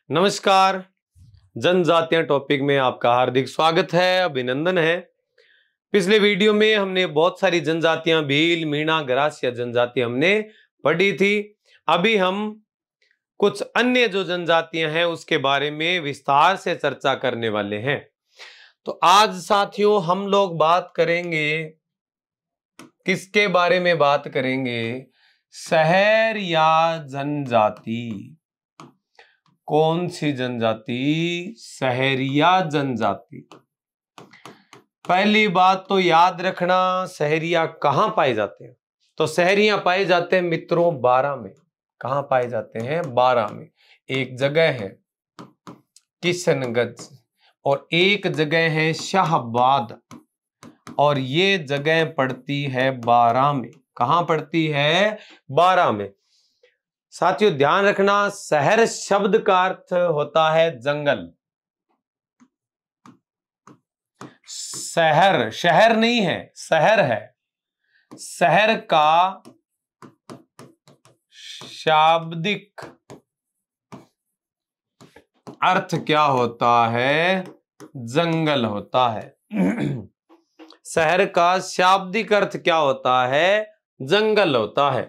नमस्कार। जनजातियां टॉपिक में आपका हार्दिक स्वागत है, अभिनंदन है। पिछले वीडियो में हमने बहुत सारी जनजातियां भील, मीणा, गरासिया जनजातियां हमने पढ़ी थी। अभी हम कुछ अन्य जो जनजातियां हैं उसके बारे में विस्तार से चर्चा करने वाले हैं। तो आज साथियों हम लोग बात करेंगे, किसके बारे में बात करेंगे? सहरिया जनजाति। कौन सी जनजाति? सहरिया जनजाति। पहली बात तो याद रखना, सहरिया कहां पाए जाते हैं? तो सहरिया पाए जाते हैं मित्रों 12 में। कहां पाए जाते हैं? 12 में। एक जगह है किशनगंज और एक जगह है शाहबाद, और ये जगह पड़ती है 12 में। कहां पड़ती है? 12 में। साथियों ध्यान रखना, शहर शब्द का अर्थ होता है जंगल। शहर, शहर नहीं है, शहर है। शहर का शाब्दिक अर्थ क्या होता है? जंगल होता है। शहर का शाब्दिक अर्थ क्या होता है? जंगल होता है।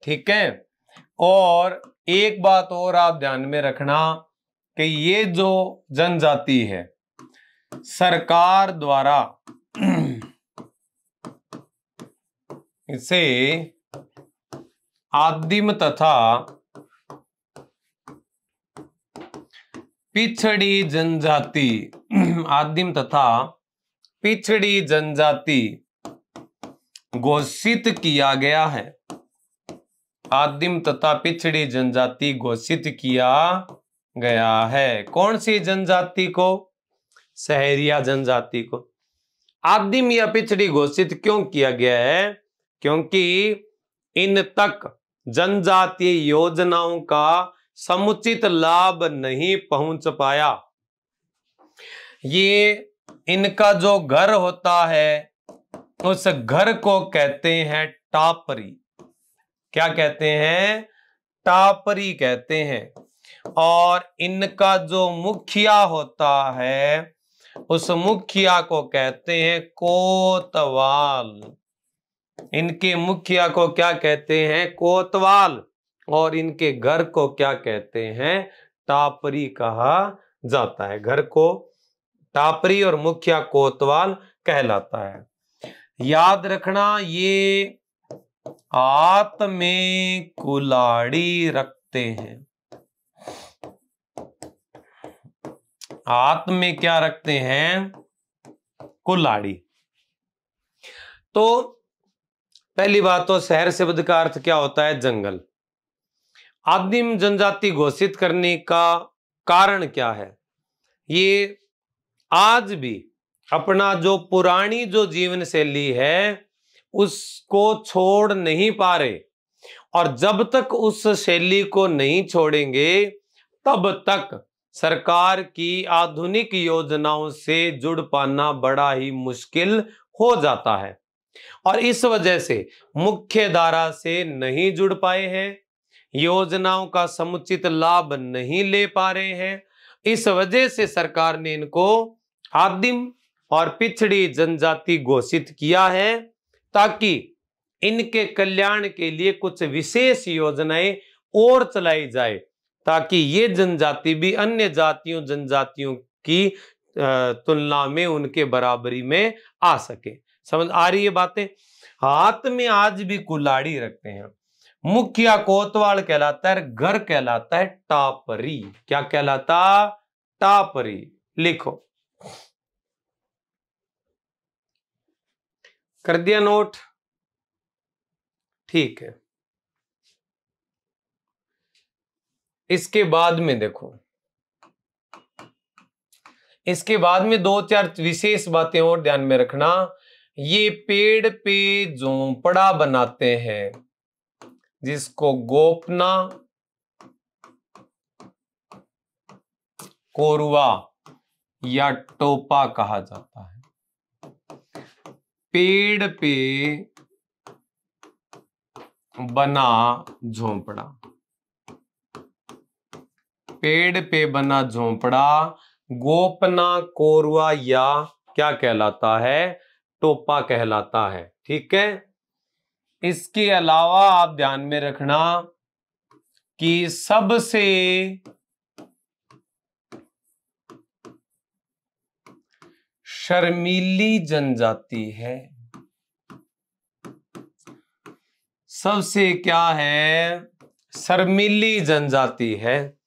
ठीक है। और एक बात और आप ध्यान में रखना कि ये जो जनजाति है सरकार द्वारा इसे आदिम तथा पिछड़ी जनजाति आदिम तथा पिछड़ी जनजाति घोषित किया गया है। आदिम तथा पिछड़ी जनजाति घोषित किया गया है। कौन सी जनजाति को? सहरिया जनजाति को। आदिम या पिछड़ी घोषित क्यों किया गया है? क्योंकि इन तक जनजातीय योजनाओं का समुचित लाभ नहीं पहुंच पाया। ये इनका जो घर होता है उस घर को कहते हैं टापरी। क्या कहते हैं? टापरी कहते हैं। और इनका जो मुखिया होता है उस मुखिया को कहते हैं कोतवाल। इनके मुखिया को क्या कहते हैं? कोतवाल। और इनके घर को क्या कहते हैं? टापरी कहा जाता है। घर को टापरी और मुखिया कोतवाल कहलाता है। याद रखना, ये हाथ में कुल्हाड़ी रखते हैं। हाथ में क्या रखते हैं? कुल्हाड़ी। तो पहली बात तो शहर शब्द का अर्थ क्या होता है? जंगल। आदिम जनजाति घोषित करने का कारण क्या है? ये आज भी अपना जो पुरानी जो जीवन शैली है उसको छोड़ नहीं पा रहे, और जब तक उस शैली को नहीं छोड़ेंगे तब तक सरकार की आधुनिक योजनाओं से जुड़ पाना बड़ा ही मुश्किल हो जाता है। और इस वजह से मुख्य धारा से नहीं जुड़ पाए हैं, योजनाओं का समुचित लाभ नहीं ले पा रहे हैं। इस वजह से सरकार ने इनको आदिम और पिछड़ी जनजाति घोषित किया है, ताकि इनके कल्याण के लिए कुछ विशेष योजनाएं और चलाई जाए, ताकि ये जनजाति भी अन्य जातियों जनजातियों की तुलना में उनके बराबरी में आ सके। समझ आ रही है बातें? हाथ में आज भी कुल्हाड़ी रखते हैं। मुखिया कोतवाल कहलाता है, घर कहलाता है टापरी। क्या कहलाता? टापरी। लिखो, कर दिया नोट? ठीक है। इसके बाद में देखो, इसके बाद में दो चार विशेष बातें और ध्यान में रखना। ये पेड़ पे झोंपड़ा बनाते हैं जिसको गोपना, कोरुआ या टोपा कहा जाता है। पेड़ पे बना झोंपड़ा। पेड़ पे बना झोंपड़ा गोपना कोरवा या क्या कहलाता है? टोपा कहलाता है। ठीक है। इसके अलावा आप ध्यान में रखना कि सबसे शर्मीली जनजाति है, सबसे क्या है? शर्मीली जनजाति है।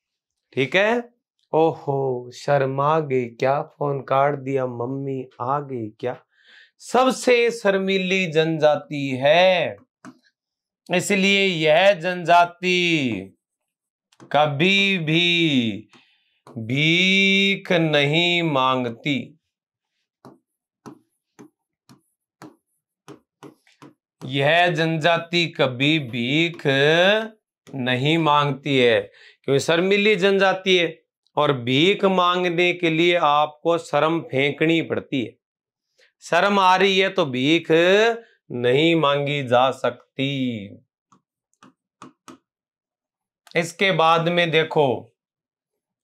ठीक है। ओहो शर्मा गई क्या, फोन काट दिया, मम्मी आ गई क्या? सबसे शर्मीली जनजाति है, इसलिए यह जनजाति कभी भी भीख नहीं मांगती। यह जनजाति कभी भीख नहीं मांगती है, क्योंकि शर्मीली जनजाति है और भीख मांगने के लिए आपको शर्म फेंकनी पड़ती है। शर्म आ रही है तो भीख नहीं मांगी जा सकती। इसके बाद में देखो,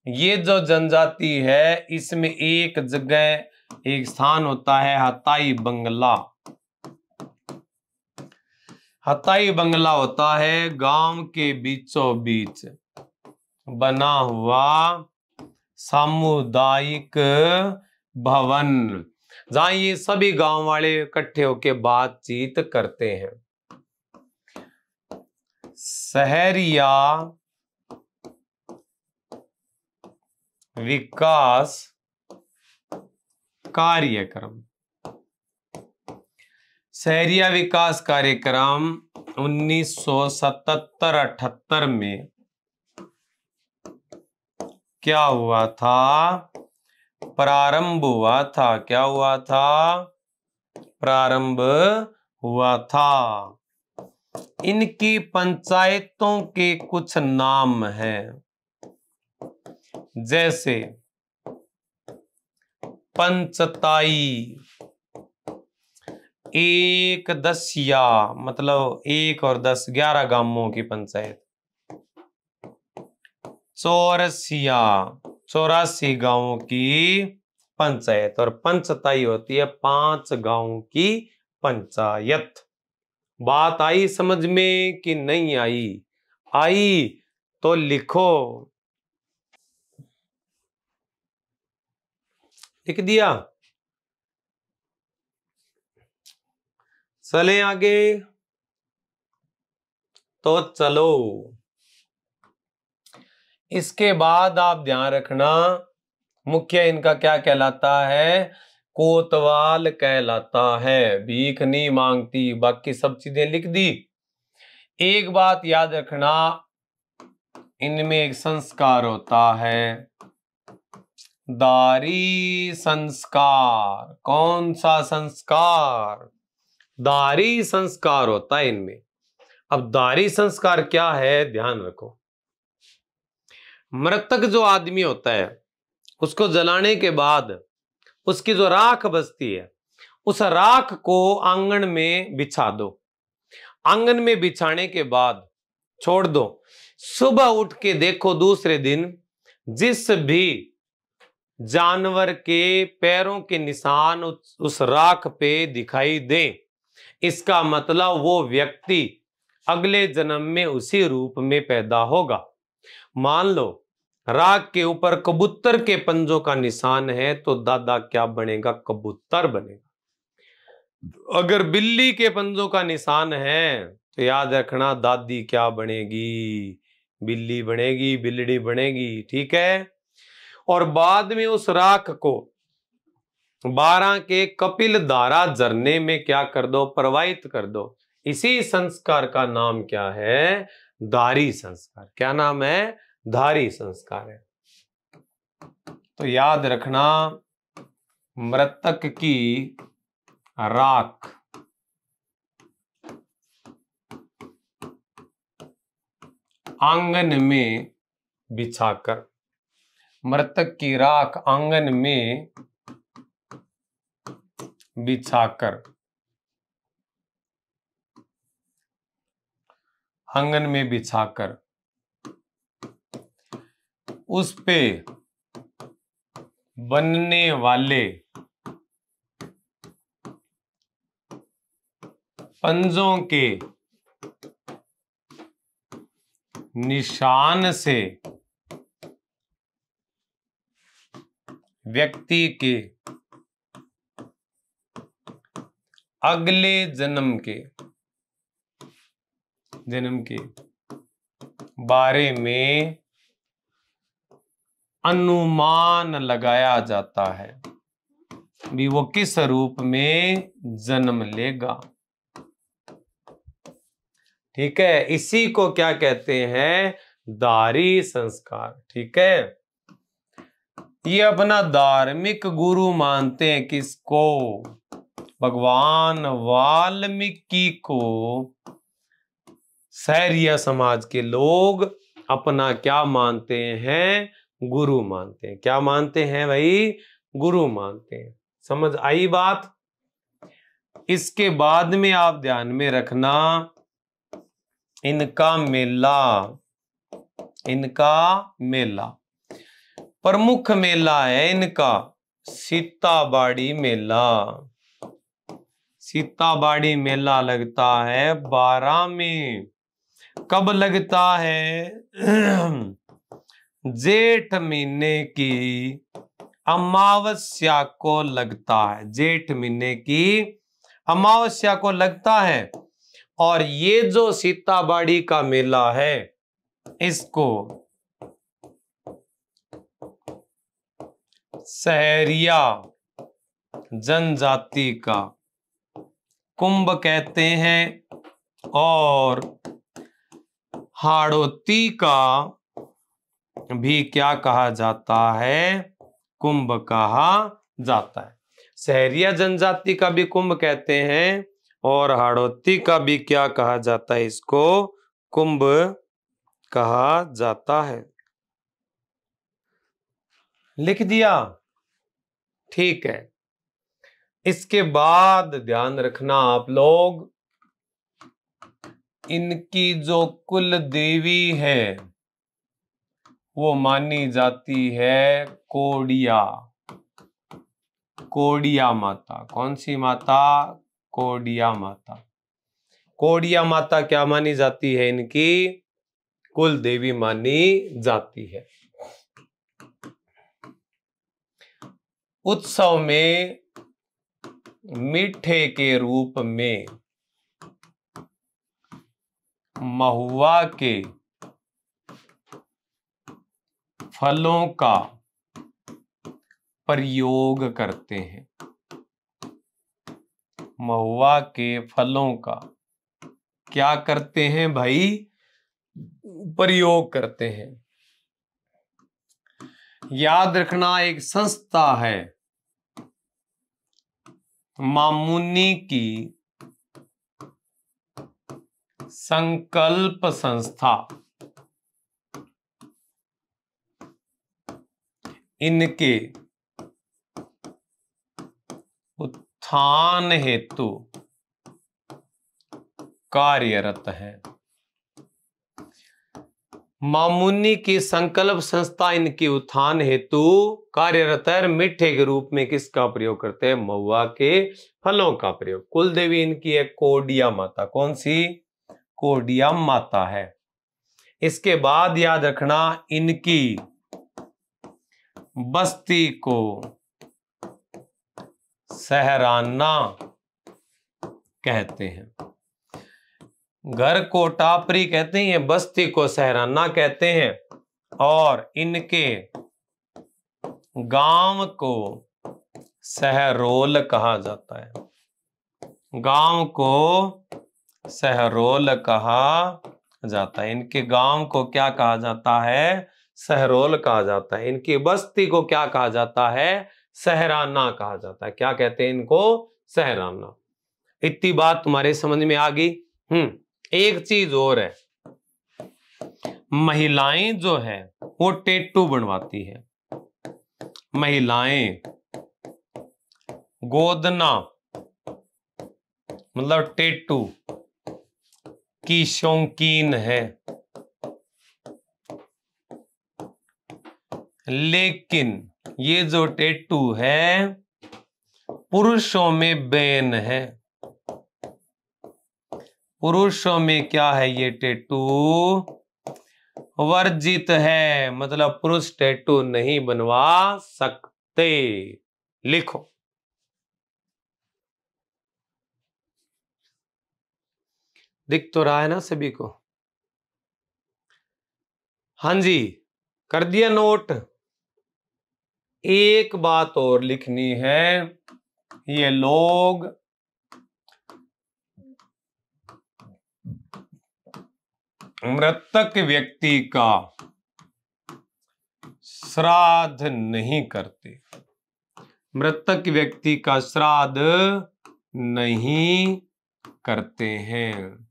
ये जो जनजाति है इसमें एक जगह एक स्थान होता है हताई बंगला। हताई बंगला होता है गांव के बीचों बीच बना हुआ सामुदायिक भवन, जहां ये सभी गांव वाले इकट्ठे होकर बातचीत करते हैं। शहरिया विकास कार्यक्रम, शहरिया विकास कार्यक्रम 1977-78 में क्या हुआ था? प्रारंभ हुआ था। क्या हुआ था? प्रारंभ हुआ था। इनकी पंचायतों के कुछ नाम हैं, जैसे पंचताई, एक दसिया मतलब 1 और 10 11 गांवों की पंचायत, चौरसिया 84 गांवों की पंचायत, और पंचताई होती है 5 गांवों की पंचायत। बात आई समझ में कि नहीं आई? आई तो लिखो। लिख दिया? चले आगे तो चलो। इसके बाद आप ध्यान रखना, मुख्य इनका क्या कहलाता है? कोतवाल कहलाता है। भीख नहीं मांगती, बाकी सब चीजें लिख दी। एक बात याद रखना, इनमें एक संस्कार होता है, दारी संस्कार। कौन सा संस्कार? दारी संस्कार होता है इनमें। अब दारी संस्कार क्या है, ध्यान रखो। मृतक जो आदमी होता है उसको जलाने के बाद उसकी जो राख बचती है, उस राख को आंगन में बिछा दो। आंगन में बिछाने के बाद छोड़ दो। सुबह उठ के देखो, दूसरे दिन जिस भी जानवर के पैरों के निशान उस राख पे दिखाई दे, इसका मतलब वो व्यक्ति अगले जन्म में उसी रूप में पैदा होगा। मान लो राख के ऊपर कबूतर के पंजों का निशान है तो दादा क्या बनेगा? कबूतर बनेगा। अगर बिल्ली के पंजों का निशान है तो याद रखना दादी क्या बनेगी? बिल्ली बनेगी, बिल्ली बनेगी। ठीक है। और बाद में उस राख को 12 के कपिल धारा झरने में क्या कर दो? प्रवाहित कर दो। इसी संस्कार का नाम क्या है? दारी संस्कार। क्या नाम है? दारी संस्कार है। तो याद रखना, मृतक की राख आंगन में बिछाकर, मृतक की राख आंगन में बिछाकर, आंगन में बिछाकर उस पे बनने वाले पंजों के निशान से व्यक्ति के अगले जन्म के बारे में अनुमान लगाया जाता है भी वो किस रूप में जन्म लेगा। ठीक है, इसी को क्या कहते हैं? दारी संस्कार। ठीक है, ये अपना धार्मिक गुरु मानते हैं किसको? भगवान वाल्मीकि को सहरिया समाज के लोग अपना क्या मानते हैं? गुरु मानते हैं। क्या मानते हैं भाई? गुरु मानते हैं। समझ आई बात? इसके बाद में आप ध्यान में रखना, इनका मेला प्रमुख मेला है इनका सीताबाड़ी मेला। सीताबाड़ी मेला लगता है 12 में। कब लगता है? जेठ महीने की अमावस्या को लगता है। जेठ महीने की अमावस्या को लगता है। और ये जो सीताबाड़ी का मेला है, इसको सहरिया जनजाति का कुंभ कहते हैं और हाड़ौती का भी क्या कहा जाता है? कुंभ कहा जाता है। सहरिया जनजाति का भी कुंभ कहते हैं और हाड़ौती का भी क्या कहा जाता है? इसको कुंभ कहा जाता है। लिख दिया? ठीक है। इसके बाद ध्यान रखना आप लोग, इनकी जो कुल देवी है वो मानी जाती है कोडिया। कोडिया माता। कौन सी माता? कोडिया माता। कोडिया माता क्या मानी जाती है? इनकी कुल देवी मानी जाती है। उत्सव में मीठे के रूप में महुआ के फलों का प्रयोग करते हैं। महुआ के फलों का क्या करते हैं भाई? प्रयोग करते हैं। याद रखना, एक संस्था है मामुनि की संकल्प संस्था। इनके उत्थान हेतु कार्यरत है। मामुनि की संकल्प संस्था इनके उत्थान हेतु कार्यरत है। मीठे के रूप में किसका प्रयोग करते हैं? महुआ के फलों का प्रयोग। कुल देवी इनकी है कोडिया माता। कौन सी? कोडिया माता है। इसके बाद याद रखना, इनकी बस्ती को सहराना कहते हैं। घर को टापरी कहते हैं, बस्ती को सहराना कहते हैं। और इनके गांव को सहरोल कहा जाता है। गांव को सहरोल कहा जाता है। इनके गांव को क्या कहा जाता है? सहरोल कहा जाता है। इनकी बस्ती को क्या कहा जाता है? सहराना कहा जाता है। क्या कहते हैं इनको? सहराना। इतनी बात तुम्हारे समझ में आ गई? एक चीज और है, महिलाएं जो है वो टेटू बनवाती है। महिलाएं गोदना मतलब टेटू की शौकीन है। लेकिन ये जो टैटू है पुरुषों में बैन है। पुरुषों में क्या है, ये टैटू वर्जित है, मतलब पुरुष टैटू नहीं बनवा सकते। लिखो। दिख तो रहा है ना सभी को? हाँ जी, कर दिया नोट। एक बात और लिखनी है, ये लोग मृतक व्यक्ति का श्राद्ध नहीं करते। मृतक व्यक्ति का श्राद्ध नहीं करते हैं।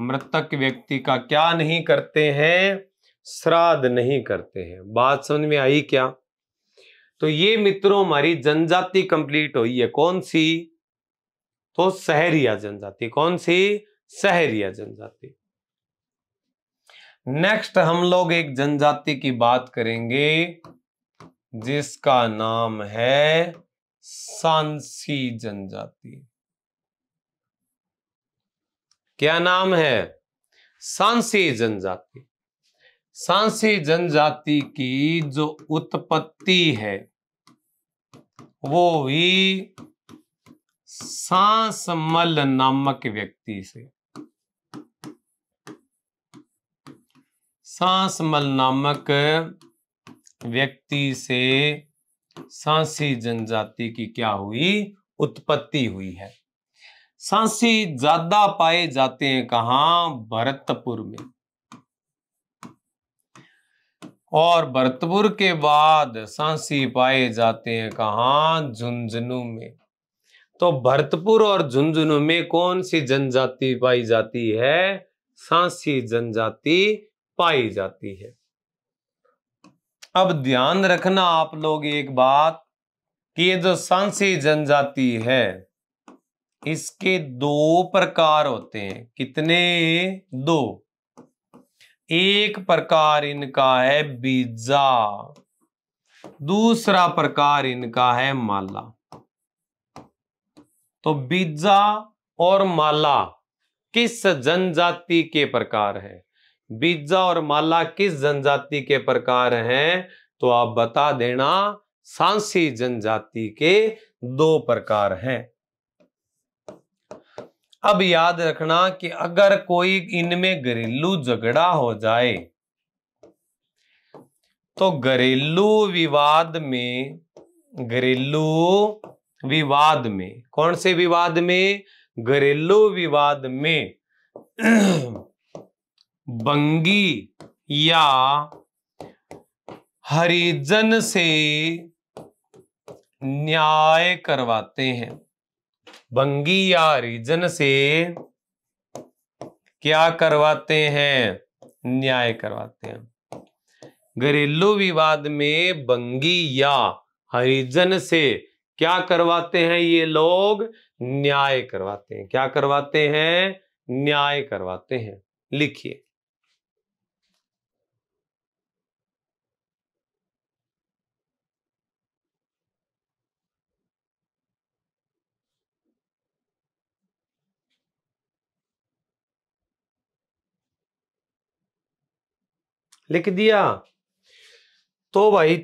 मृतक व्यक्ति का क्या नहीं करते हैं? श्राद्ध नहीं करते हैं। बात समझ में आई क्या? तो ये मित्रों हमारी जनजाति कंप्लीट हुई है। कौन सी? तो सहरिया जनजाति। कौन सी? सहरिया जनजाति। नेक्स्ट हम लोग एक जनजाति की बात करेंगे जिसका नाम है सांसी जनजाति। क्या नाम है? सांसी जनजाति। सांसी जनजाति की जो उत्पत्ति है वो हुई सांसमल नामक व्यक्ति से। सांसमल नामक व्यक्ति से सांसी जनजाति की क्या हुई? उत्पत्ति हुई है। सांसी ज्यादा पाए जाते हैं कहां? भरतपुर में। और भरतपुर के बाद सांसी पाए जाते हैं कहां? झुंझुनू में। तो भरतपुर और झुंझुनू में कौन सी जनजाति पाई जाती है? सांसी जनजाति पाई जाती है। अब ध्यान रखना आप लोग एक बात कि ये जो सांसी जनजाति है इसके दो प्रकार होते हैं। कितने? दो। एक प्रकार इनका है बीजा, दूसरा प्रकार इनका है माला। तो बीजा और माला किस जनजाति के प्रकार है? बीजा और माला किस जनजाति के प्रकार हैं? तो आप बता देना, सांसी जनजाति के दो प्रकार हैं। अब याद रखना कि अगर कोई इनमें घरेलू झगड़ा हो जाए तो घरेलू विवाद में कौन से विवाद में? घरेलू विवाद में बंगी या हरिजन से न्याय करवाते हैं। बंगी या हरिजन से क्या करवाते हैं? न्याय करवाते हैं। घरेलू विवाद में बंगी या हरिजन से क्या करवाते हैं ये लोग? न्याय करवाते हैं। क्या करवाते हैं? न्याय करवाते हैं। लिखिए। लिख दिया? तो भाई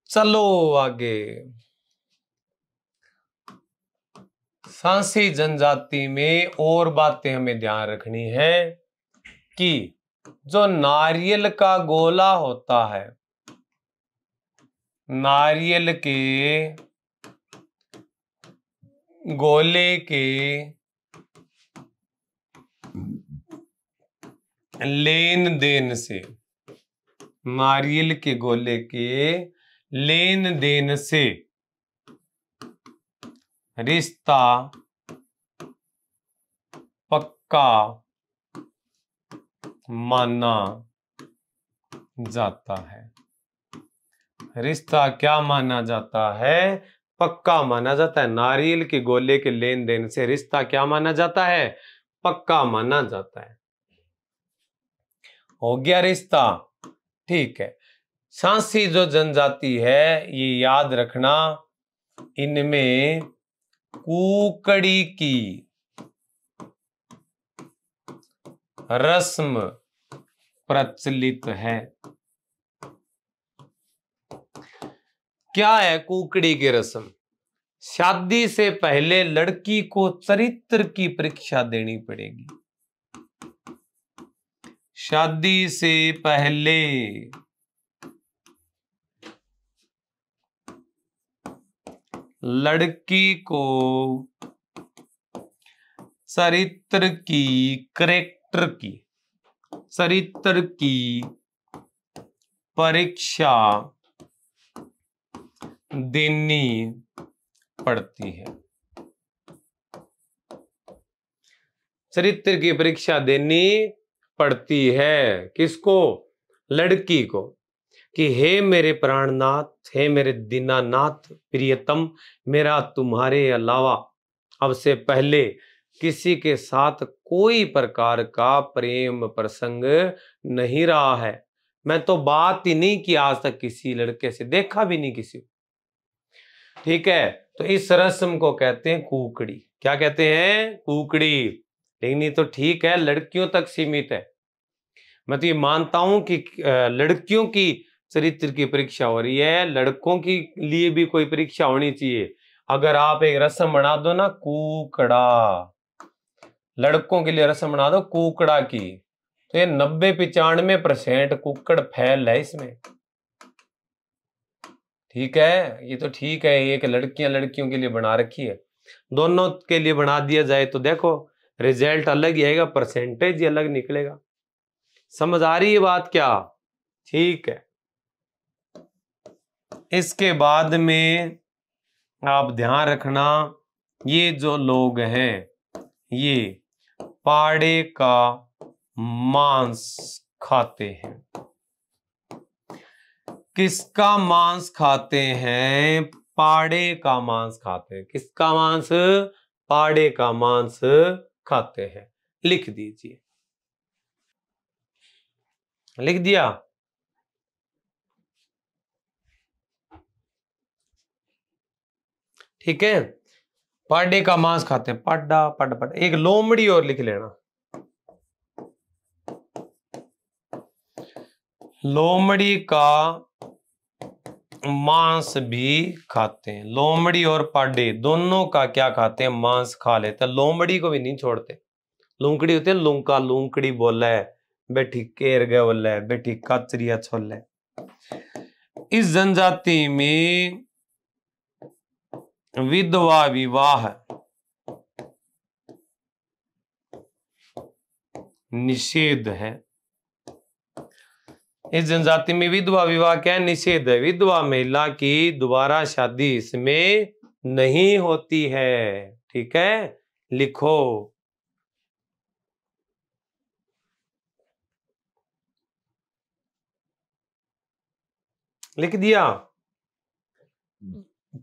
चलो आगे। सांसी जनजाति में और बातें हमें ध्यान रखनी है कि जो नारियल का गोला होता है, नारियल के गोले के लेन देन से, नारियल के गोले के लेन देन से रिश्ता पक्का माना जाता है। रिश्ता क्या माना जाता है? पक्का माना जाता है। नारियल के गोले के लेन देन से रिश्ता क्या माना जाता है? पक्का माना जाता है। हो गया रिश्ता? ठीक है। सांसी जो जनजाति है, ये याद रखना, इनमें कुकड़ी की रस्म प्रचलित है। क्या है कुकड़ी की रस्म? शादी से पहले लड़की को चरित्र की परीक्षा देनी पड़ेगी। शादी से पहले लड़की को चरित्र की परीक्षा देनी पड़ती है। चरित्र की परीक्षा देनी पड़ती है किसको? लड़की को, कि हे मेरे प्राणनाथ, हे मेरे दीनानाथ प्रियतम, मेरा तुम्हारे अलावा अब से पहले किसी के साथ कोई प्रकार का प्रेम प्रसंग नहीं रहा है। मैं तो बात ही नहीं की आज तक किसी लड़के से, देखा भी नहीं किसी। ठीक है, तो इस रस्म को कहते हैं कुकड़ी। क्या कहते हैं? कुकड़ी। लेकिन ये तो ठीक है, लड़कियों तक सीमित है। मैं तो ये मानता हूं कि लड़कियों की चरित्र की परीक्षा हो रही है, लड़कों के लिए भी कोई परीक्षा होनी चाहिए। अगर आप एक रस्म बना दो ना कुकड़ा, लड़कों के लिए रस्म बना दो कुकड़ा की, तो ये 90-95% कुकड़ फैल है इसमें। ठीक है, ये तो ठीक है, एक लड़कियों के लिए बना रखी है, दोनों के लिए बना दिया जाए तो देखो रिजल्ट अलग ही आएगा, परसेंटेज ही अलग निकलेगा। समझ आ रही है बात क्या? ठीक है। इसके बाद में आप ध्यान रखना, ये जो लोग हैं ये पाड़े का मांस खाते हैं। किसका मांस खाते हैं? पाड़े का मांस खाते हैं। किसका मांस? पाड़े का मांस खाते हैं। लिख दीजिए। लिख दिया? ठीक है, पाड़े का मांस खाते हैं। पाडा पाडा पाडा। एक लोमड़ी और लिख लेना, लोमड़ी का मांस भी खाते हैं। लोमड़ी और पाडे दोनों का क्या खाते हैं? मांस खा लेते हैं। लोमड़ी को भी नहीं छोड़ते। लूंकड़ी होती है, लूंका लूंकड़ी बोला है, बैठी केर गए बोला है, बैठी काचरिया छोले। इस जनजाति में विधवा विवाह निषेध है। इस जनजाति में विधवा विवाह क्या है? निषेध है। विधवा महिला की दोबारा शादी इसमें नहीं होती है। ठीक है, लिखो। लिख दिया?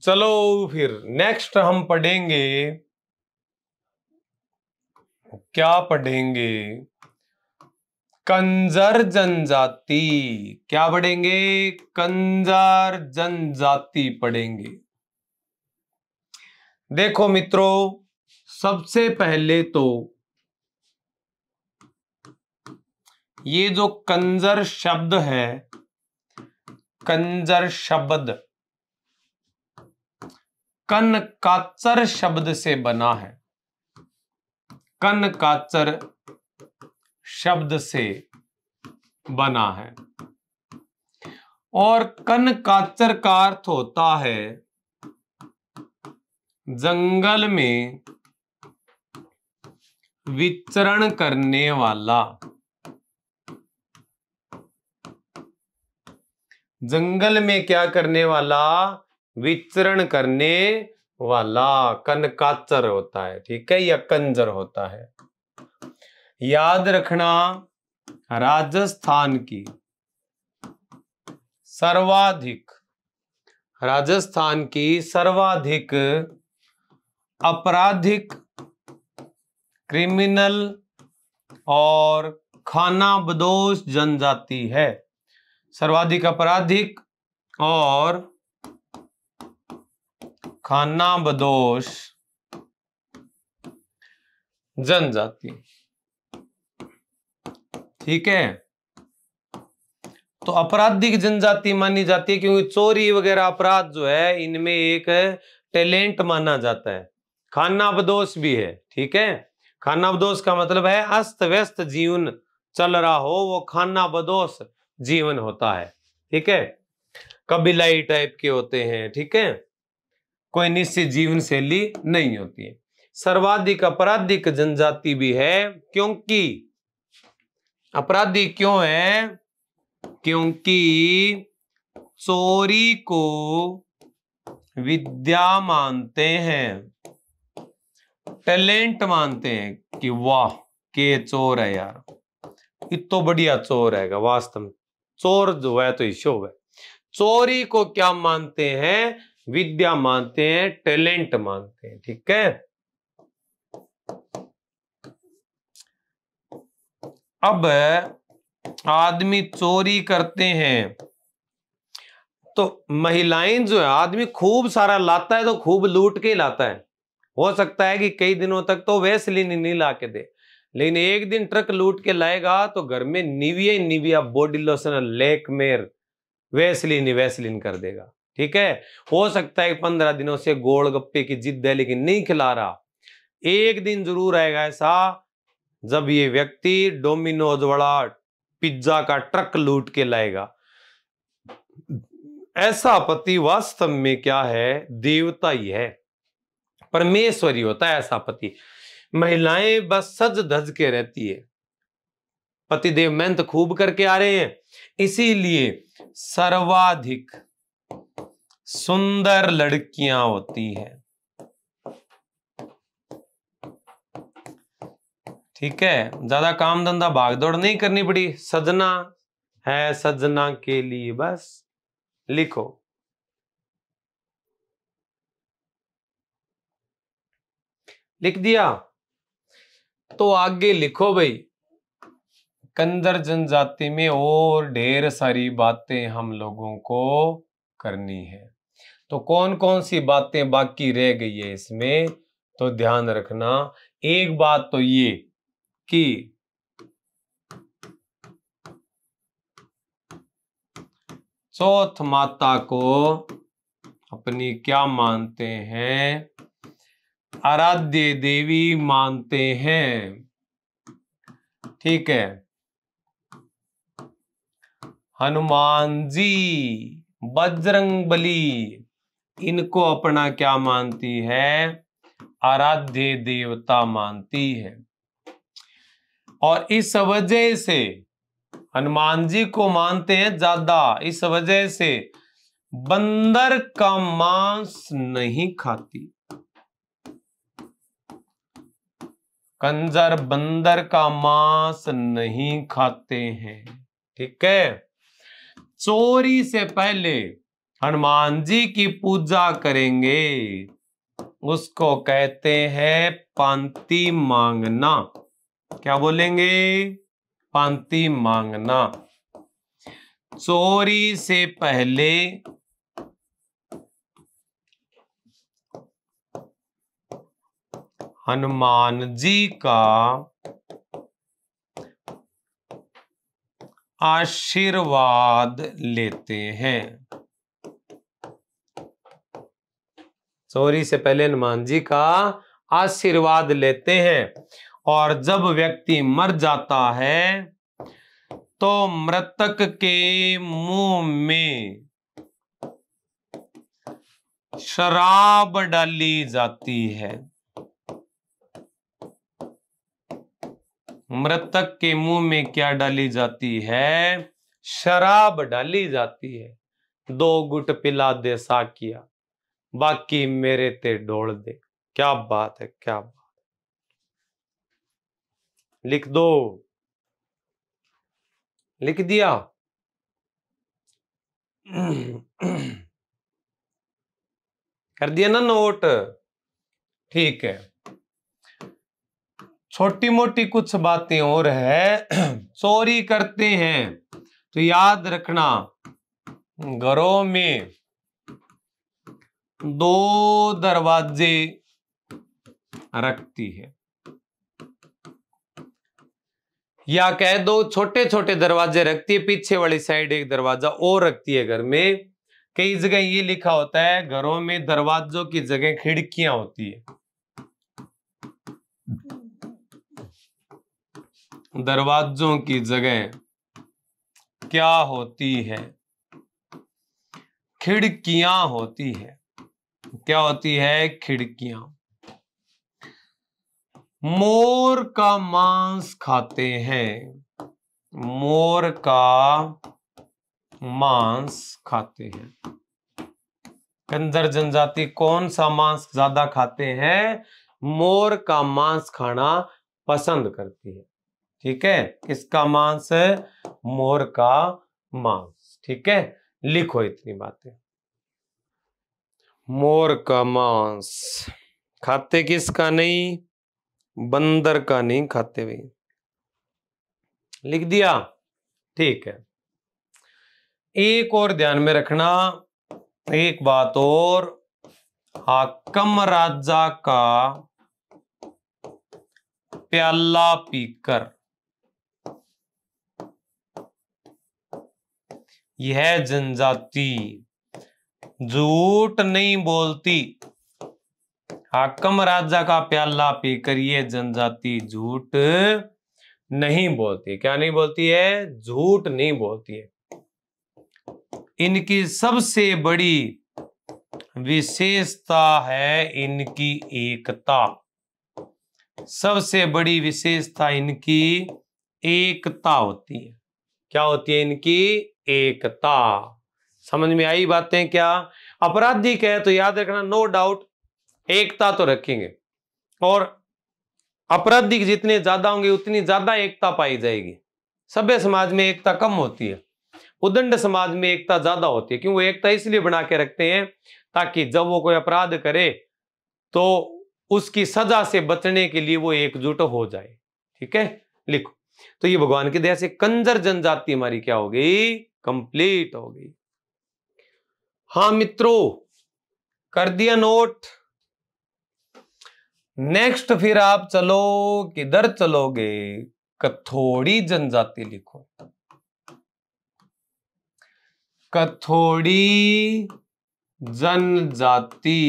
चलो फिर नेक्स्ट हम पढ़ेंगे, क्या पढ़ेंगे? कंजर जनजाति। क्या पढ़ेंगे? कंजर जनजाति पढ़ेंगे। देखो मित्रों, सबसे पहले तो ये जो कंजर शब्द है, कंजर शब्द कन काचर शब्द से बना है। कन काचर शब्द से बना है, और कन काचर का अर्थ होता है जंगल में विचरण करने वाला। जंगल में क्या करने वाला? विचरण करने वाला कनकाचर होता है। ठीक है, या कंजर होता है। याद रखना, राजस्थान की सर्वाधिक आपराधिक, क्रिमिनल और खानाबदोश जनजाति है। सर्वाधिक आपराधिक और खानाबदोश जनजाति। ठीक है, तो आपराधिक जनजाति मानी जाती है क्योंकि चोरी वगैरह अपराध जो है इनमें एक टैलेंट माना जाता है। खानाबदोश भी है। ठीक है, खानाबदोश का मतलब है अस्त व्यस्त जीवन चल रहा हो, वो खानाबदोश जीवन होता है। ठीक है, कबीलाई टाइप के होते हैं। ठीक है, कोई निश्चित जीवन शैली नहीं होती है। सर्वाधिक आपराधिक जनजाति भी है क्योंकि अपराधी क्यों है? क्योंकि चोरी को विद्या मानते हैं, टैलेंट मानते हैं कि वाह के चोर है यार, इतना बढ़िया चोर है। वास्तव में चोर जो है तो ईशो है। चोरी को क्या मानते हैं? विद्या मानते हैं, टैलेंट मानते हैं। ठीक है, अब आदमी चोरी करते हैं तो महिलाएं जो है, आदमी खूब सारा लाता है तो खूब लूट के लाता है। हो सकता है कि कई दिनों तक तो वैसलीन नहीं ला के दे, लेकिन एक दिन ट्रक लूट के लाएगा तो घर में निविया बॉडी लोशन लेकमेर वैसलीन कर देगा। ठीक है, हो सकता है 15 दिनों से गोलगप्पे की जिद है लेकिन नहीं खिला रहा। एक दिन जरूर आएगा ऐसा जब ये व्यक्ति डोमिनोज वाला पिज्जा का ट्रक लूट के लाएगा। ऐसा पति वास्तव में क्या है? देवता ही है, परमेश्वरी होता है ऐसा पति। महिलाएं बस सज धज के रहती है, पतिदेव मेहनत खूब करके आ रहे हैं, इसीलिए सर्वाधिक सुंदर लड़कियां होती हैं। ठीक है, ज्यादा काम धंधा भागदौड़ नहीं करनी पड़ी, सजना है सजना के लिए बस लिखो। लिख दिया तो आगे लिखो भाई। कंजर जनजाति में और ढेर सारी बातें हम लोगों को करनी है। तो कौन कौन सी बातें बाकी रह गई है इसमें, तो ध्यान रखना। एक बात तो ये कि चौथ माता को अपनी क्या मानते हैं? आराध्य देवी मानते हैं। ठीक है, हनुमान जी, बजरंग बली, इनको अपना क्या मानती है? आराध्य देवता मानती है। और इस वजह से हनुमान जी को मानते हैं ज्यादा, इस वजह से बंदर का मांस नहीं खाती। कंजर बंदर का मांस नहीं खाते हैं। ठीक है, चोरी से पहले हनुमान जी की पूजा करेंगे, उसको कहते हैं पांति मांगना। क्या बोलेंगे? पांति मांगना। चोरी से पहले हनुमान जी का आशीर्वाद लेते हैं। चोरी से पहले हनुमान जी का आशीर्वाद लेते हैं। और जब व्यक्ति मर जाता है तो मृतक के मुंह में शराब डाली जाती है। मृतक के मुंह में क्या डाली जाती है? शराब डाली जाती है। 2 गुट पिला दे साकिया, बाकी मेरे ते ढोल दे। क्या बात है, क्या बात। लिख दो। लिख दिया? कर दिया ना नोट? ठीक है, छोटी मोटी कुछ बातें और है। चोरी करते हैं तो याद रखना घरों में 2 दरवाजे रखती है, या कह दो छोटे छोटे दरवाजे रखती है, पीछे वाली साइड एक दरवाजा और रखती है घर में। कई जगह ये लिखा होता है घरों में दरवाजों की जगह खिड़कियां होती है, दरवाजों की जगह क्या होती है, खिड़कियां होती है। क्या होती है? खिड़कियां। मोर का मांस खाते हैं, मोर का मांस खाते हैं। कंजर जनजाति कौन सा मांस ज्यादा खाते हैं? मोर का मांस खाना पसंद करती है। ठीक है, किसका मांस है? मोर का मांस। ठीक है, लिखो इतनी बातें। मोर का मांस खाते किसका नहीं? बंदर का नहीं खाते भाई। लिख दिया? ठीक है। एक और ध्यान में रखना, एक बात और, हाकम राजा का प्याला पीकर यह जनजाति झूठ नहीं बोलती। हाकम राजा का प्याला पीकर ये जनजाति झूठ नहीं बोलती। क्या नहीं बोलती है? झूठ नहीं बोलती है। इनकी सबसे बड़ी विशेषता है इनकी एकता। सबसे बड़ी विशेषता इनकी एकता होती है। क्या होती है? इनकी एकता। समझ में आई बातें क्या? अपराधी कहे तो याद रखना, नो डाउट एकता तो रखेंगे, और अपराधी जितने ज्यादा होंगे उतनी ज्यादा एकता पाई जाएगी। सभ्य समाज में एकता कम होती है, उदंड समाज में एकता ज्यादा होती है। क्यों? वो एकता इसलिए बना के रखते हैं ताकि जब वो कोई अपराध करे तो उसकी सजा से बचने के लिए वो एकजुट हो जाए। ठीक है, लिखो। तो ये भगवान की दया से कंजर जनजाति हमारी क्या हो गई? कंप्लीट हो गई। हाँ मित्रों, कर दिया नोट? नेक्स्ट फिर आप चलो, किधर चलोगे? कथोड़ी जनजाति लिखो। कथोड़ी जनजाति,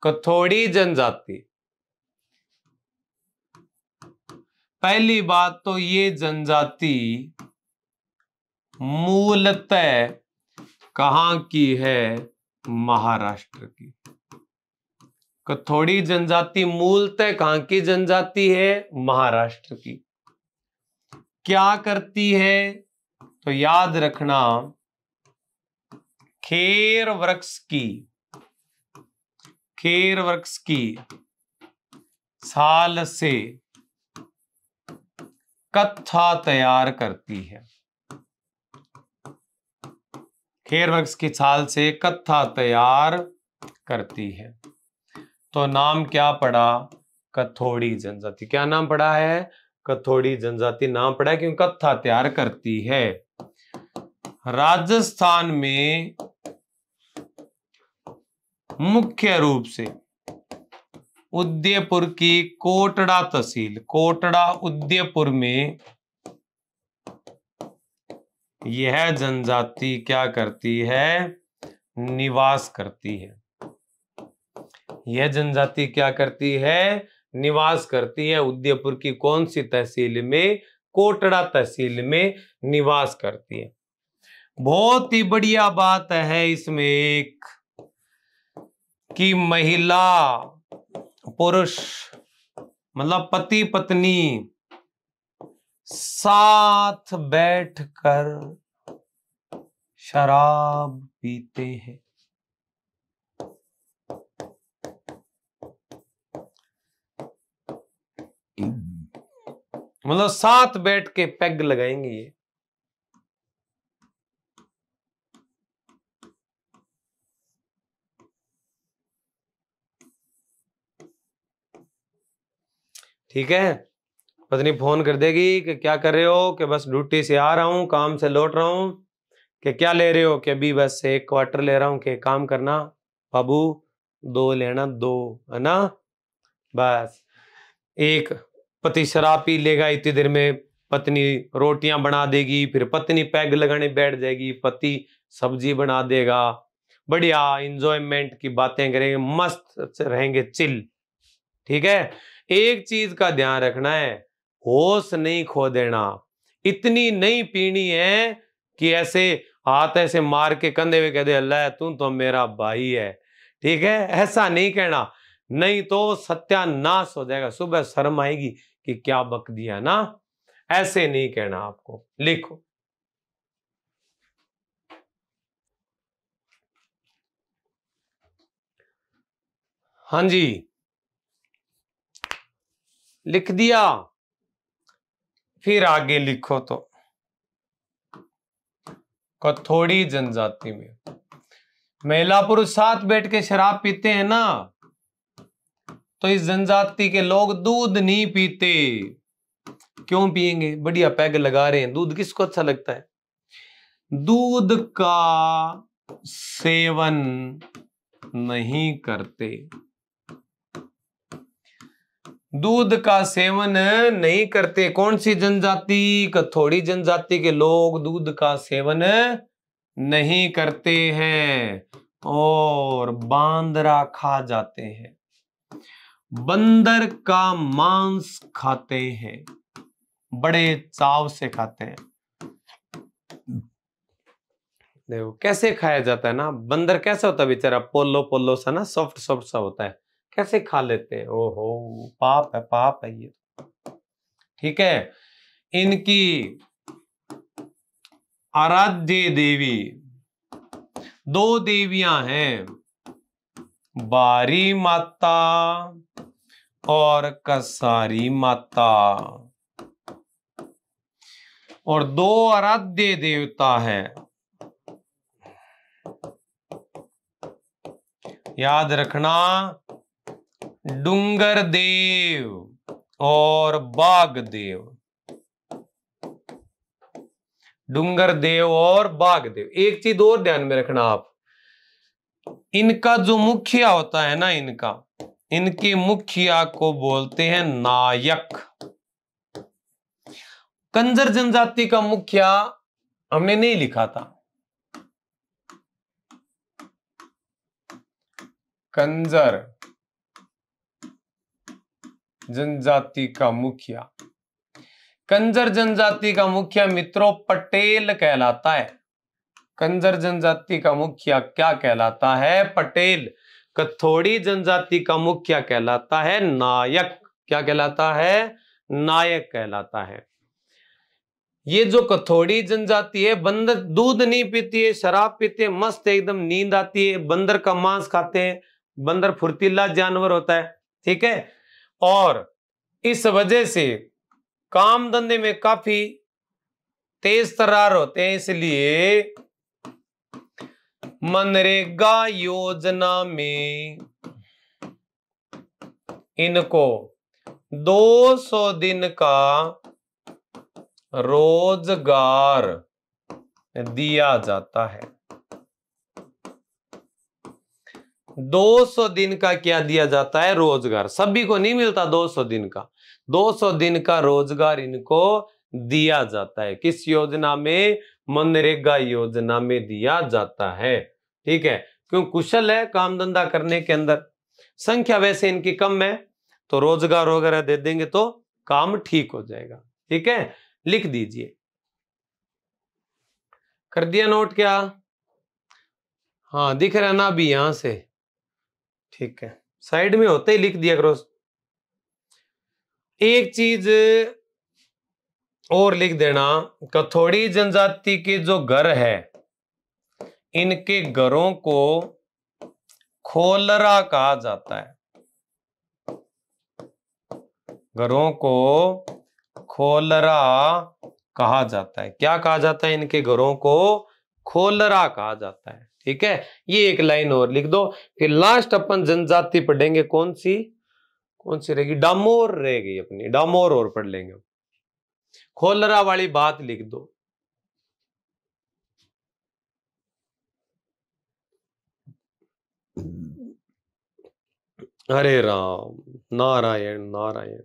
कथोड़ी जनजाति। पहली बात तो ये जनजाति मूलतः कहां की है? महाराष्ट्र की। कथोड़ी जनजाति मूलतः कहां की जनजाति है? महाराष्ट्र की। क्या करती है? तो याद रखना, खेर वृक्ष की, खेर वृक्ष की छाल से कत्था तैयार करती है। खेर वृक्ष की छाल से कत्था तैयार करती है। तो नाम क्या पड़ा? कथोड़ी जनजाति। क्या नाम पड़ा है? कथोड़ी जनजाति नाम पड़ा है क्योंकि कत्था तैयार करती है। राजस्थान में मुख्य रूप से उदयपुर की कोटड़ा तहसील, कोटड़ा उदयपुर में यह जनजाति क्या करती है? निवास करती है। यह जनजाति क्या करती है? निवास करती है। उदयपुर की कौन सी तहसील में? कोटड़ा तहसील में निवास करती है। बहुत ही बढ़िया बात है इसमें एक, कि महिला पुरुष मतलब पति पत्नी साथ बैठकर शराब पीते हैं। मतलब साथ बैठ के पैग लगाएंगे ये। ठीक है, पत्नी फोन कर देगी कि क्या कर रहे हो, कि बस ड्यूटी से आ रहा हूँ, काम से लौट रहा हूँ। कि क्या ले रहे हो, कि अभी बस 1 क्वार्टर ले रहा हूँ। कि काम करना बाबू, 2 लेना, 2, है ना। बस एक पति शराब पी लेगा, इतनी देर में पत्नी रोटियां बना देगी, फिर पत्नी पैग लगाने बैठ जाएगी, पति सब्जी बना देगा, बढ़िया इंजॉयमेंट की बातें करेंगे, मस्त रहेंगे, चिल। ठीक है। एक चीज का ध्यान रखना है, होश नहीं खो देना। इतनी नहीं पीनी है कि ऐसे हाथ ऐसे मार के कंधे पे कह दे अल्लाह तू तो मेरा भाई है। ठीक है, ऐसा नहीं कहना, नहीं तो सत्यानाश हो जाएगा। सुबह शर्म आएगी कि क्या बक दिया ना। ऐसे नहीं कहना आपको। लिखो, हाँ जी, लिख दिया। फिर आगे लिखो तो, कथोड़ी जनजाति में महिला पुरुष साथ बैठ के शराब पीते हैं ना, तो इस जनजाति के लोग दूध नहीं पीते। क्यों पिएंगे, बढ़िया पैग लगा रहे हैं, दूध किसको अच्छा लगता है। दूध का सेवन नहीं करते, दूध का सेवन नहीं करते। कौन सी जनजाति, कथोड़ी जनजाति के लोग दूध का सेवन नहीं करते हैं और बांदरा खा जाते हैं, बंदर का मांस खाते हैं, बड़े चाव से खाते हैं। देखो कैसे खाया जाता है ना, बंदर कैसा होता है बेचारा, पोलो पोलो सा ना, सॉफ्ट सॉफ्ट सा होता है, कैसे खा लेते हैं। ओहो, पाप है, पाप है ये। ठीक है। इनकी आराध्य देवी 2 देवियां हैं, बारी माता और कसारी माता, और 2 आराध्य देवता है, याद रखना, डूंगर देव और बाग देव। डूंगर देव और बाग देव। एक चीज और ध्यान में रखना आप, इनका जो मुखिया होता है ना, इनके मुखिया को बोलते हैं नायक। कंजर जनजाति का मुखिया हमने नहीं लिखा था, कंजर जनजाति का मुखिया, कंजर जनजाति का मुखिया मित्रों पटेल कहलाता है। कंजर जनजाति का मुखिया क्या कहलाता है, पटेल। कथोड़ी जनजाति का मुखिया कहलाता है नायक। क्या कहलाता है, नायक कहलाता है। ये जो कथोड़ी जनजाति है, बंदर दूध नहीं पीती है, शराब पीते हैं, मस्त एकदम नींद आती है, बंदर का मांस खाते हैं, बंदर फुर्तीला जानवर होता है। ठीक है। और इस वजह से काम धंधे में काफी तेज तर्रार होते हैं, इसलिए मनरेगा योजना में इनको 200 दिन का रोजगार दिया जाता है। 200 दिन का क्या दिया जाता है, रोजगार। सभी को नहीं मिलता 200 दिन का, 200 दिन का रोजगार इनको दिया जाता है। किस योजना में, मनरेगा योजना में दिया जाता है। ठीक है, क्यों, कुशल है काम धंधा करने के अंदर, संख्या वैसे इनकी कम है, तो रोजगार वगैरह दे देंगे तो काम ठीक हो जाएगा। ठीक है, लिख दीजिए। कर दिया नोट क्या, हाँ दिख रहा ना अभी यहां से। ठीक है, साइड में होते ही लिख दिया करो। एक चीज और लिख देना, कथोड़ी जनजाति के जो घर है, इनके घरों को खोलरा कहा जाता है। घरों को खोलरा कहा जाता है। क्या कहा जाता है, इनके घरों को खोलरा कहा जाता है। ठीक है, ये एक लाइन और लिख दो। फिर लास्ट अपन जनजाति पढ़ेंगे, कौन सी, कौन सी रहेगी? डामोर रहेगी अपनी, डामोर और पढ़ लेंगे। खोलरा वाली बात लिख दो। हरे राम, नारायण नारायण,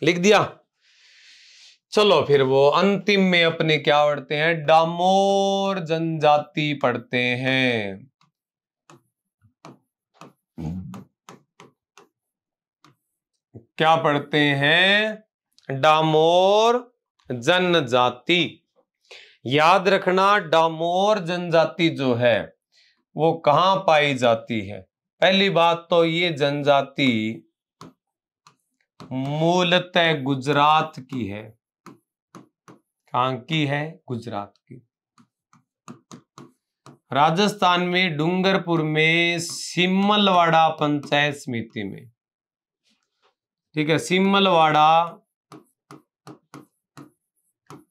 लिख दिया। चलो फिर वो अंतिम में अपने क्या पढ़ते हैं? डामोर जनजाति पढ़ते हैं। क्या पढ़ते हैं? डामोर जनजाति। याद रखना, डामोर जनजाति जो है वो कहां पाई जाती है? पहली बात तो ये जनजाति मूलतः गुजरात की है। कहां की है? गुजरात की। राजस्थान में डूंगरपुर में सिमलवाड़ा पंचायत समिति में, ठीक है, सिमलवाड़ा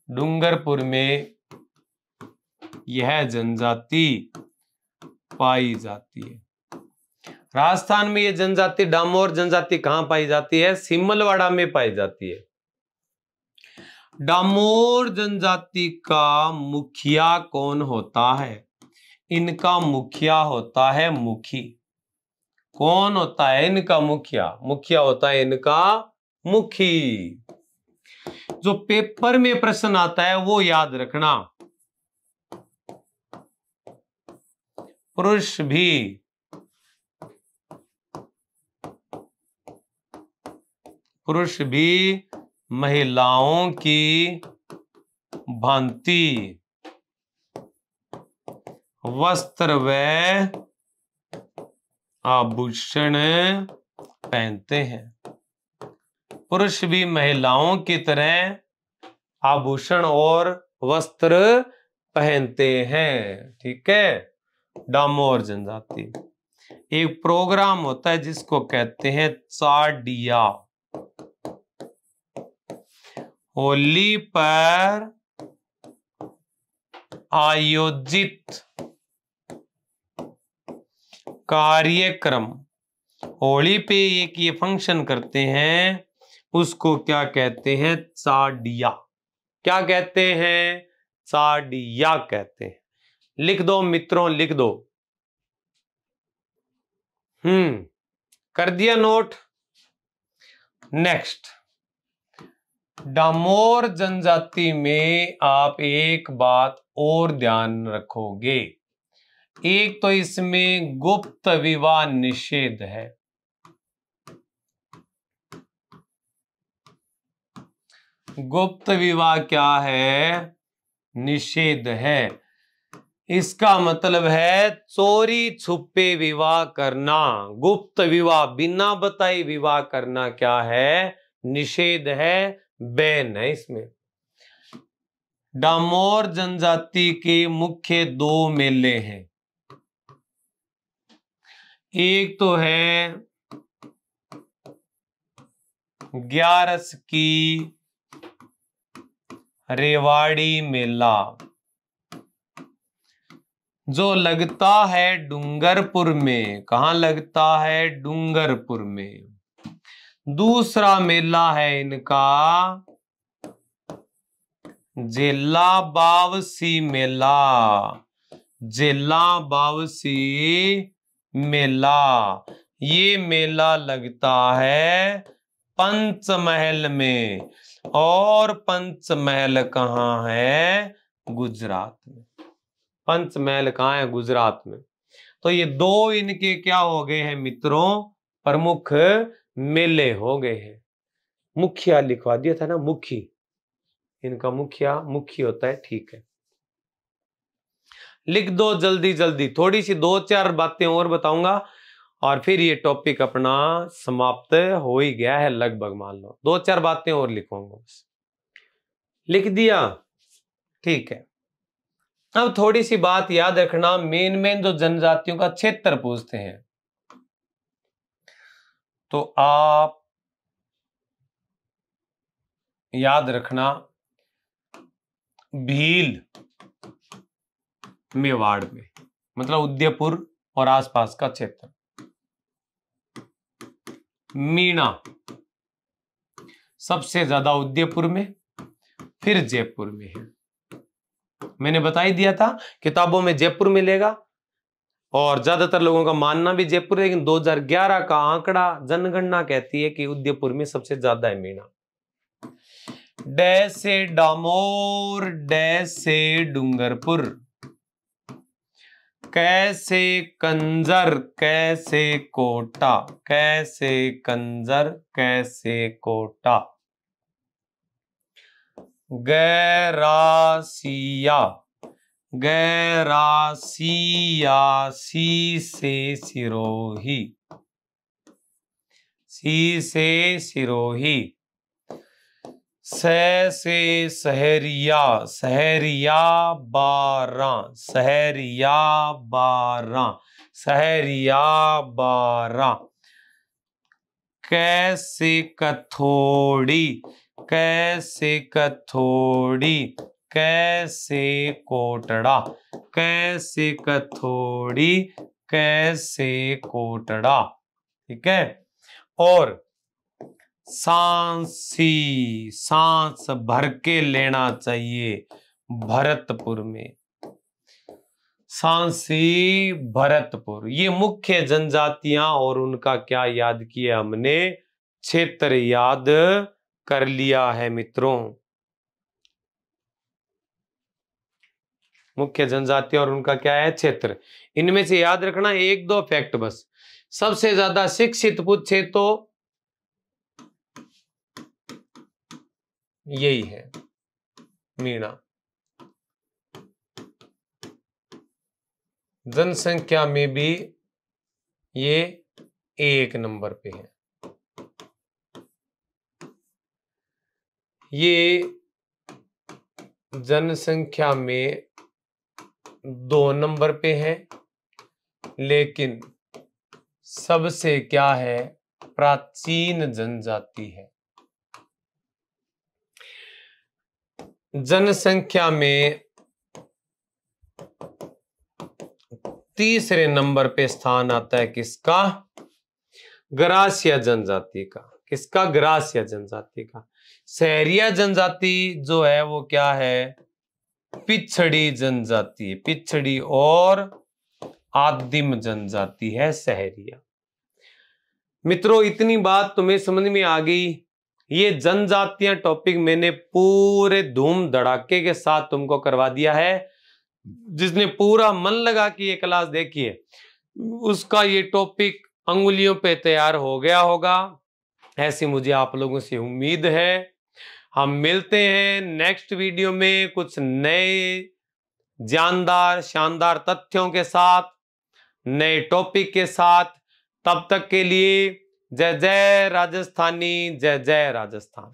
डूंगरपुर में यह जनजाति पाई जाती है। राजस्थान में यह जनजाति डामोर जनजाति कहां पाई जाती है? सिमलवाड़ा में पाई जाती है। डामोर जनजाति का मुखिया कौन होता है? इनका मुखिया होता है मुखी। कौन होता है इनका मुखिया? मुखिया होता है इनका मुखी। जो पेपर में प्रश्न आता है वो याद रखना, पुरुष भी महिलाओं की भांति वस्त्र व आभूषण पहनते हैं। पुरुष भी महिलाओं की तरह आभूषण और वस्त्र पहनते हैं। ठीक है। डामोर जनजाति। एक प्रोग्राम होता है जिसको कहते हैं चाडिया। होली पर आयोजित कार्यक्रम, होली पे एक ये फंक्शन करते हैं उसको क्या कहते हैं? चाडिया। क्या कहते हैं? चाडिया कहते हैं। लिख दो मित्रों, लिख दो। कर दिया नोट। नेक्स्ट, डामोर जनजाति में आप एक बात और ध्यान रखोगे, एक तो इसमें गुप्त विवाह निषेध है। गुप्त विवाह क्या है? निषेध है। इसका मतलब है चोरी छुपे विवाह करना। गुप्त विवाह, बिना बताए विवाह करना क्या है? निषेध है, बैन है इसमें। डामोर जनजाति के मुख्य दो मेले हैं। एक तो है ग्यारस की रेवाड़ी मेला जो लगता है डूंगरपुर में। कहां लगता है? डूंगरपुर में। दूसरा मेला है इनका जेला बावसी मेला। जेला बावसी मेला, ये मेला लगता है पंचमहल में। और पंचमहल कहाँ है? गुजरात में। पंचमहल कहाँ है? गुजरात में। तो ये दो इनके क्या हो गए हैं मित्रों? प्रमुख मेले हो गए हैं। मुखिया लिखवा दिया था ना, मुखी। इनका मुखिया मुखी होता है। ठीक है, लिख दो जल्दी जल्दी। थोड़ी सी दो चार बातें और बताऊंगा और फिर ये टॉपिक अपना समाप्त हो ही गया है लगभग। मान लो दो चार बातें और लिखूंगा बस। लिख दिया? ठीक है। अब थोड़ी सी बात याद रखना, मेन जो जनजातियों का क्षेत्र पूछते हैं तो आप याद रखना भील मेवाड़ में, मतलब उदयपुर और आसपास का क्षेत्र। मीणा सबसे ज्यादा उदयपुर में, फिर जयपुर में है। मैंने बता ही दिया था किताबों में जयपुर मिलेगा और ज्यादातर लोगों का मानना भी जयपुर है, लेकिन 2011 का आंकड़ा जनगणना कहती है कि उदयपुर में सबसे ज्यादा है मीणा। डैश से डामोर, डैश से डूंगरपुर, कैसे कंजर, कैसे कोटा, कैसे कंजर, कैसे कोटा। गैरासिया, गैरासिया, सी से सिरोही, सी से सिरोही। से सहरिया, सहरिया 12, सहरिया 12, सहरिया 12। कैसे कथोड़ी, कैसे कथोड़ी, कैसे कोटड़ा, कैसे कथोड़ी, कैसे कोटड़ा। ठीक है। और सांसी, सांस भर के लेना चाहिए भरतपुर में, सांसी भरतपुर। ये मुख्य जनजातियां और उनका क्या याद किया हमने, क्षेत्र याद कर लिया है मित्रों। मुख्य जनजातियां और उनका क्या है, क्षेत्र। इनमें से याद रखना 1-2 फैक्ट बस। सबसे ज्यादा शिक्षित पूछे तो यही है मीणा। जनसंख्या में भी ये 1 नंबर पे है। ये जनसंख्या में 2 नंबर पे है, लेकिन सबसे क्या है, प्राचीन जनजाति है। जनसंख्या में 3रे नंबर पे स्थान आता है किसका, ग्रासिया जनजाति का। किसका, ग्रासिया जनजाति का। सहरिया जनजाति जो है वो क्या है, पिछड़ी जनजाति, पिछड़ी और आदिम जनजाति है सहरिया। मित्रों इतनी बात तुम्हें समझ में आ गई। ये जनजातियां टॉपिक मैंने पूरे धूम धड़ाके के साथ तुमको करवा दिया है। जिसने पूरा मन लगा कि ये क्लास देखी है उसका ये टॉपिक अंगुलियों पे तैयार हो गया होगा, ऐसी मुझे आप लोगों से उम्मीद है। हम मिलते हैं नेक्स्ट वीडियो में कुछ नए जानदार शानदार तथ्यों के साथ, नए टॉपिक के साथ। तब तक के लिए जय जय राजस्थानी, जय जय राजस्थान।